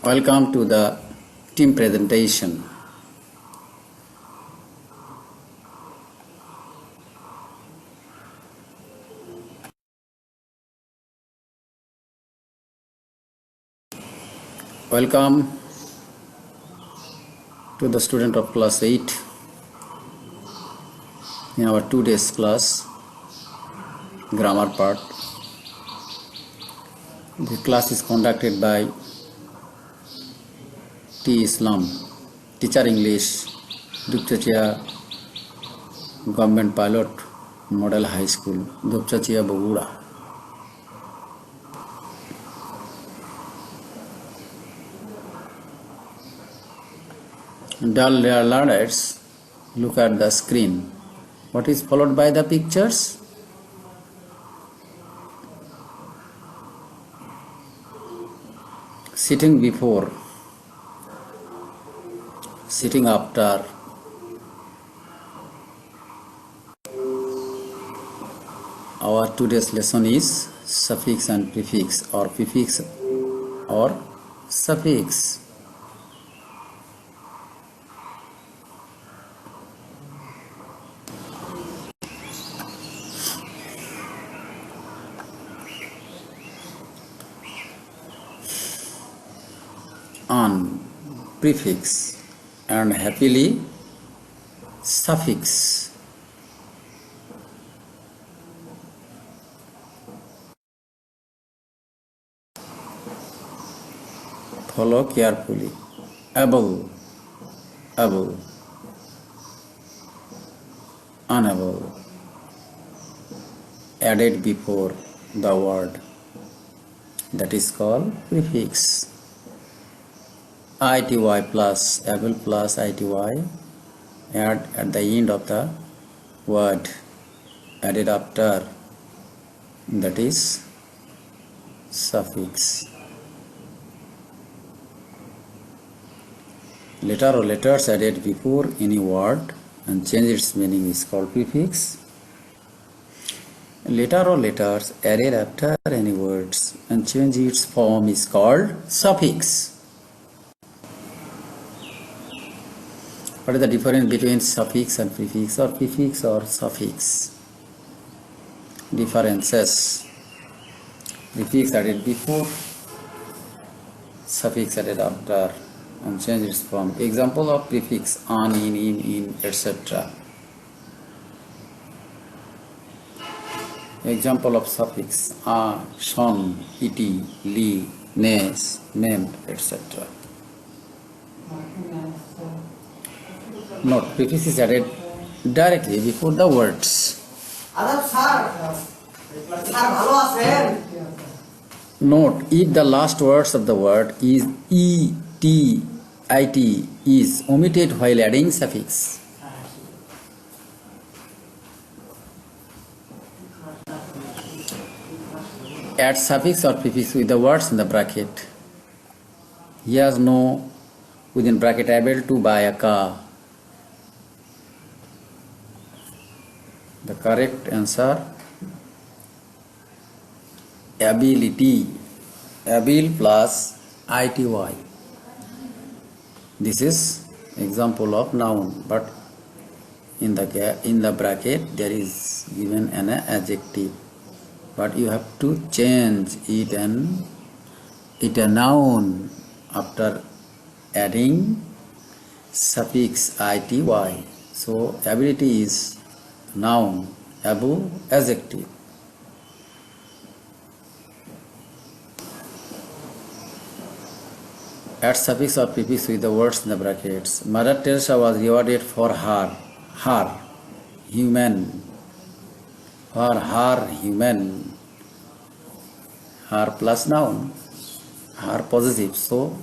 Welcome to the team presentation. Welcome to the student of class 8 in our 2 days class, grammar part. The class is conducted by T. Islam, Teacher English, Dupchachia Government Pilot Model High School, Dupchachia Bogura. Dear learners, look at the screen. What is followed by the pictures? Sitting before, sitting after. Our today's lesson is suffix and prefix, or prefix or suffix. On prefix and happily suffix. Follow carefully. Able, able, unable, added before the word, that is called prefix. ity plus able plus ity, add at the end of the word, added after, that is suffix. Letter or letters added before any word and change its meaning is called prefix. Letter or letters added after any words and change its form is called suffix. What is the difference between suffix and prefix, or prefix or suffix? Differences. Prefix added before, suffix added after and change its form. Example of prefix: on, in, etc. Example of suffix: a, shon, iti, li, nes, named, etc. Note: prefix is added directly before the words. Note: if the last words of the word is e, t, it is omitted while adding suffix. Add suffix or prefix with the words in the bracket. He has no, within bracket, able to buy a car. The correct answer: ability. Able plus ity. This is example of noun, but in the bracket there is given an adjective, but you have to change it and it a noun after adding suffix ity. So ability is noun, able adjective. Add suffix or prefix with the words in the brackets. Mother Teresa was rewarded for her human, her plus noun, her possessive, so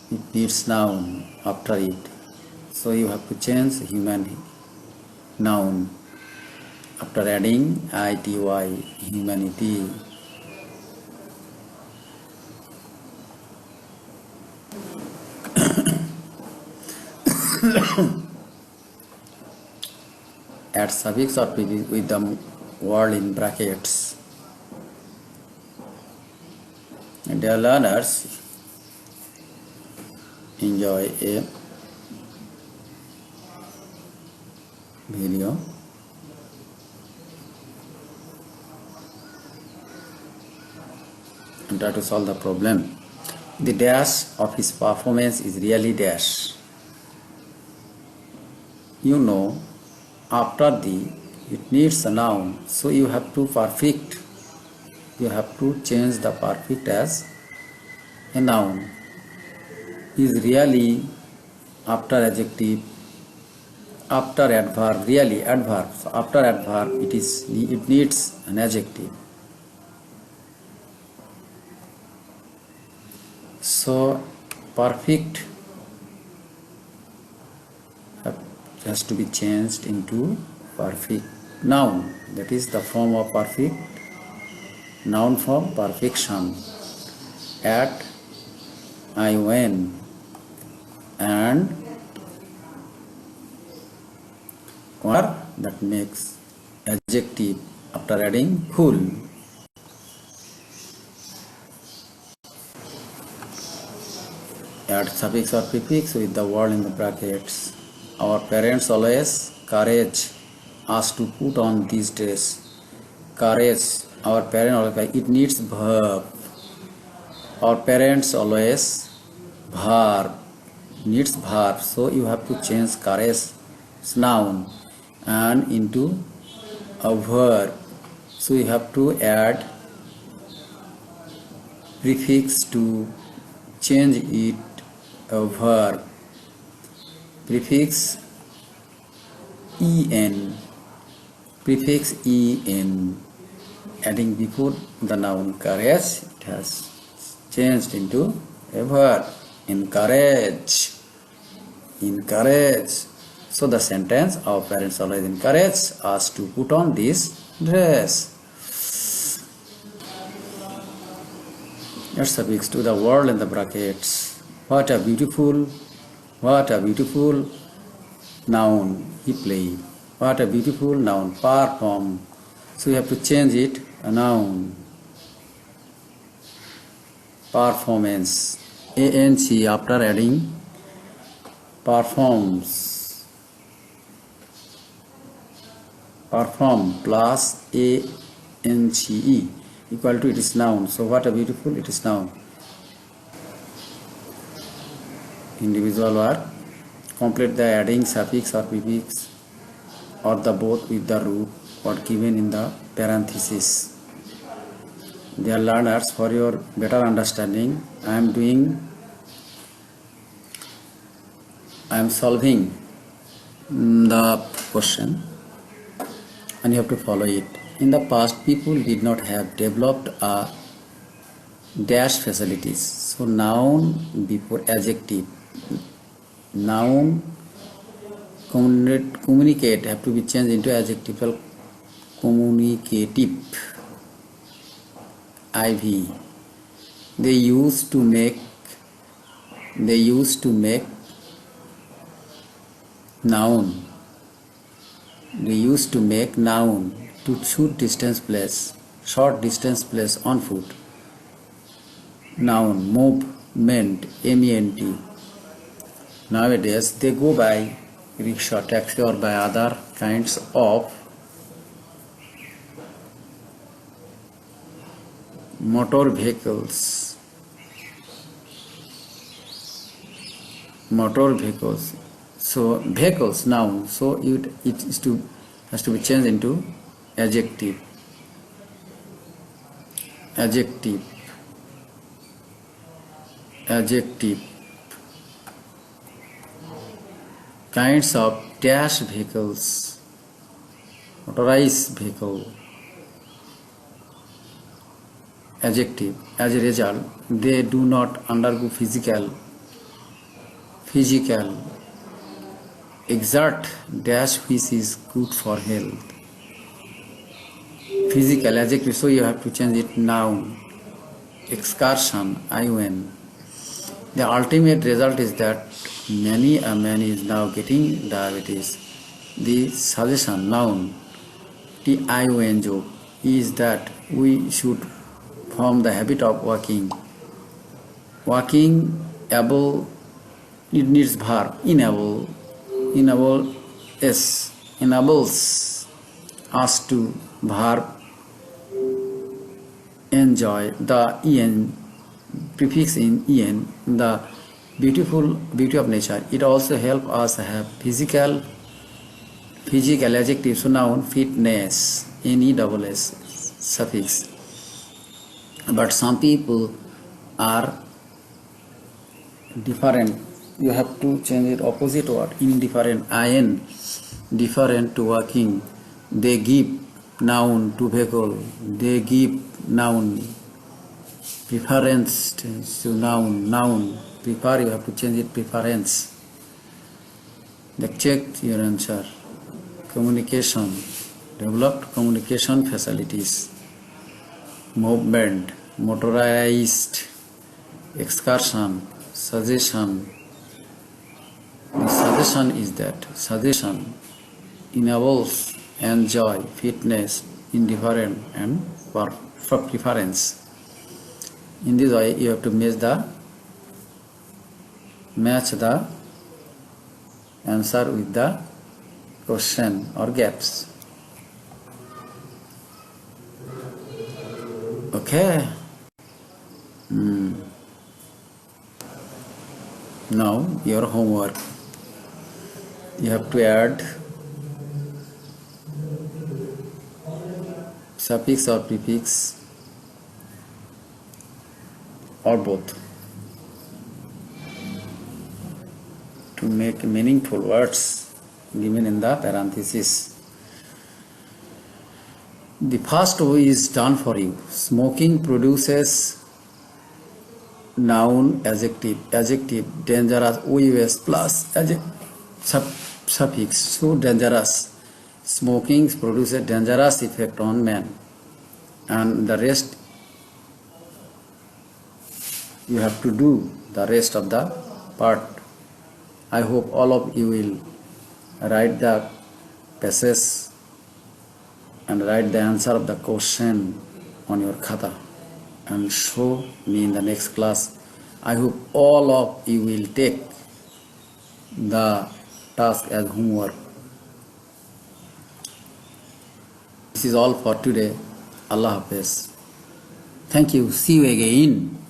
it needs noun after it. So you have to change human noun after adding ity, humanity. Add suffix or prefix with the word in brackets. Dear learners, enjoy a video. And try to solve the problem. The dash of his performance is really dash. You know, after the it needs a noun, so you have to perfect. You have to change the perfect as a noun. Is really after adjective, after adverb, really adverb. So after adverb, it needs an adjective. So perfect has to be changed into perfect noun. That is the form of perfect noun form, perfection. At, I, when, and or that makes adjective after adding full. Add suffix or prefix with the word in the brackets. Our parents always courage us to put on these dress. Courage, our parents always, it needs verb. Our parents always verb, needs verb. So you have to change courage noun and into a verb. So you have to add prefix to change it a verb. Prefix en, adding before the noun courage, it has changed into a verb. Encourage. So the sentence, our parents always encourage us to put on this dress. Let's suffix to the word in the brackets. What a beautiful noun he played. What a beautiful noun, perform. So you have to change it a noun. Performance. A-N-C after adding performs. Perform plus A-N-C-E equal to it is noun. So what a beautiful, it is noun. Individual word. Complete the adding suffix or prefix or the both with the root or given in the parenthesis. Dear learners, for your better understanding, I am solving the question and you have to follow it. In the past, people did not have developed a dash facilities. So noun before adjective. Noun communicate have to be changed into adjectival communicative. IV. They used to make noun. They used to make noun to short distance place on foot. Noun, movement, MENT. Nowadays they go by rickshaw, taxi or by other kinds of motor vehicles. So vehicles noun. So it has to be changed into adjective. Kinds of dash vehicles, motorized vehicle. Adjective. As a result, they do not undergo physical exert dash which is good for health. Physical adjective, so you have to change it noun. Excursion, ION. The ultimate result is that many a man is now getting diabetes. The suggestion noun, TION joke, is that we should form the habit of walking Walking, able, it needs verb. Enables us to verb enjoy. The en prefix in en, the beauty of nature. It also helps us have physical adjective. So noun fitness, NESS suffix. But some people are different. You have to change it opposite word. Indifferent, in, different to working. They give noun to vehicle. They give noun preference to noun. Prefer, you have to change it preference. Check your answer. Communication, developed communication facilities. Movement, motorized, excursion, suggestion. The suggestion is that suggestion enables enjoy, fitness, indifferent, and for preference. In this way, you have to match the answer with the question or gaps. Okay. Now your homework. You have to add suffix or prefix or both to make meaningful words given in the parenthesis. The first way is done for you. Smoking produces noun adjective, dangerous, OUS plus suffix, so dangerous. Smoking produces dangerous effect on man, and the rest you have to do the rest of the part. I hope all of you will write the passage and write the answer of the question on your khata and show me in the next class. I hope all of you will take the task as homework. This is all for today. Allah Hafiz. Thank you. See you again.